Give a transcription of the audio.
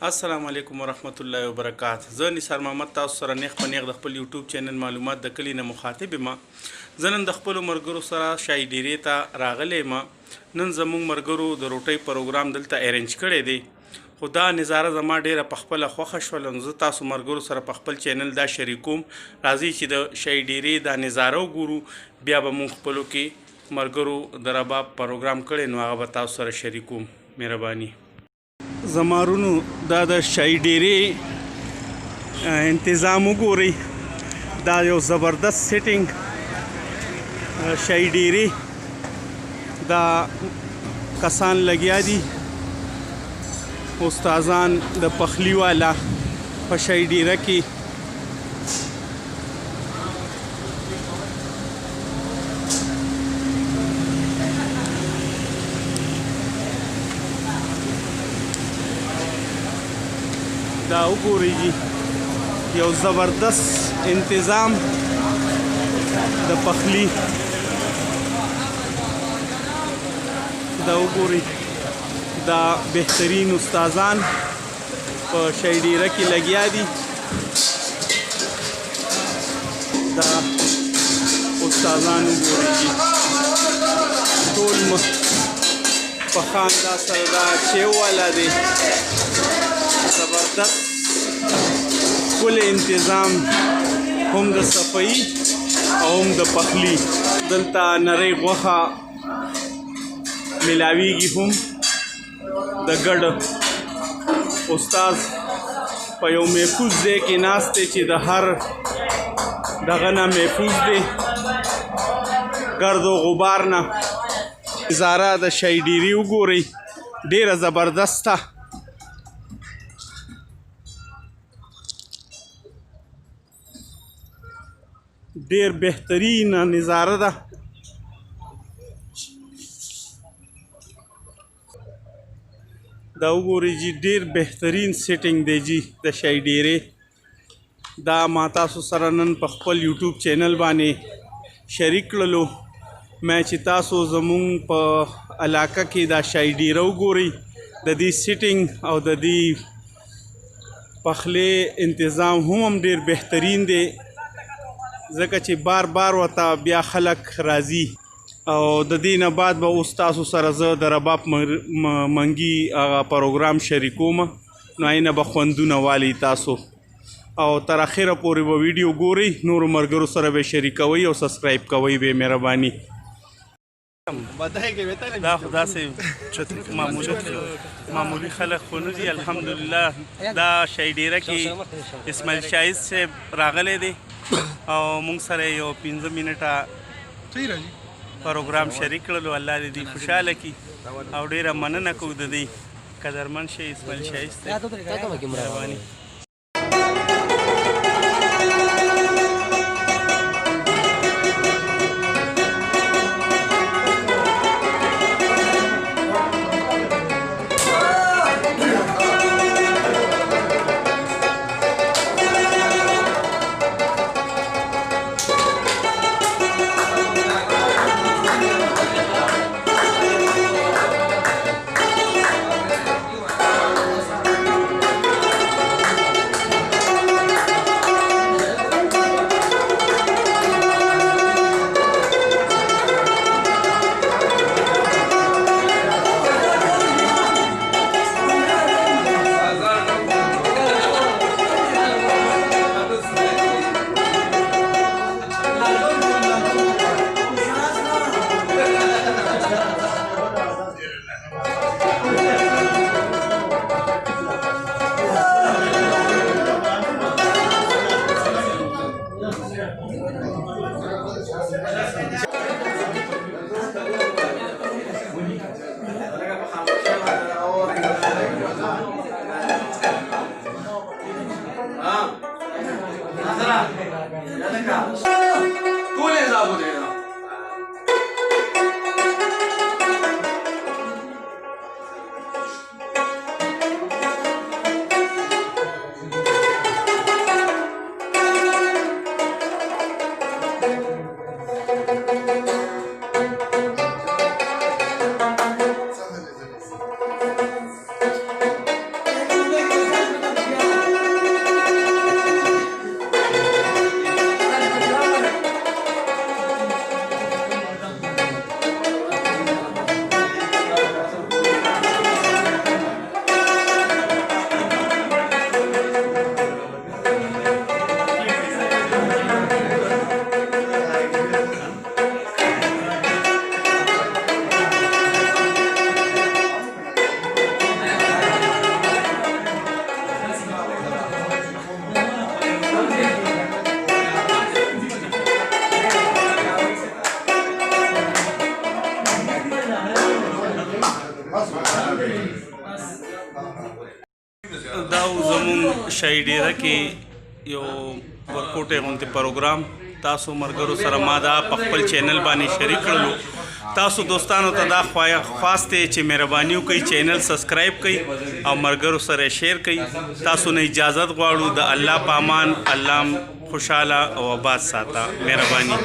السلام علیکم ورحمت الله وبرکاته. زه نثار محمد تاسو سره نیغ په نیغ د خپل یوټیوب چینل معلومات د کلی نه مخاطب یم. زه نن د خپلو ملګرو سره شای ډیرې ته راغلی یم. نن زموږ ملګرو د روټۍ پروګرام دلته ارینج کړی دی، خو دا نظاره زما ډیره په خپله خوښه شوله، نو زه تاسو ملګرو سره په خپل چینل دا شریکوم. راځئ چې د شای ډیرې دا نظاره وګورو، بیا به موږ خپلو کې ملګرو د رباب پروګرام کړی نو هغه به تاسو سره شریکوم. مهرباني. زمارونو دا د شای ډیرې انتظام وګورئ، دا یو زبردست سیټینګ شای ډیرې دا کسان لګیا دي، استادان د پخلی والا په شای ډیره کې. دا وګورئ جی یو زبردست انتظام د پخلی. دا وګورئ دا بهترین استادان په شای ډیره کې لګیا دي. دا استادان وګورئ جی ټول په خاندا سره دا چیو والا دی، زبردست کل انتظام هم د صفائی او هم د پخلی. دلته نری غوښه ملاویږي هم د ګډ استاد په یو محفوظ ځای کې ناست دی چې د هر دغه نه محفوظ دی، ګرد و غبار نه. نظاره د شای ډیرې وګورئ ډیره زبردسته. ډیر بهترین نظاره ده. دا وګورئ جی ډیر بهترین سیټینګ دی جی د شای ډیرې. دا ما تاسو سره نن په خپل یوټیوب چینل باندې شریک کړلو. مې چې تاسو زمونږ په علاقه کې دا شای ډیره وګورئ، د دې سیټینګ او د دې پخلی انتظام هم ډیر بهترین دی، ځکه چې بار بار ورته بیا خلک راځي. او د دې نه بعد به اوس تاسو سره زه د رباب منګي هغه پروګرام شریکوم، نو اینه به خوندونه والی تاسو. او تر اخره پورې به ویډیو ګورئ، نورو ملګرو سره به شریکوئ او سبسکرایب کوئ به مهرباني. دا خو داسې معمولي خلک خو نه دي، الحمدلله. دا شای ډیره کې اسماعیل شایست صاحب راغلی دی او موږ سره یو 15 منټه پروګرام شریک کړلو. الله دې دوی خوشحاله کړي او ډیره مننه کوو د دې قدرمن شي اسماعیل شایست صاحب. مهرباني. دا زمون شای ډیره کې یو ورکوټه غونډه پروګرام تاسو مرګرو سره ما دا په خپل چینل باندې شریک کړلو. تاسو دوستانو ته دا خاص ته چې مهرباني وکړئ چینل سبسکرایب کړئ او مرګرو سره شیر کړئ. تاسو نه اجازه غواړو د الله پامان، الله خوشاله او آباد ساته. مهرباني.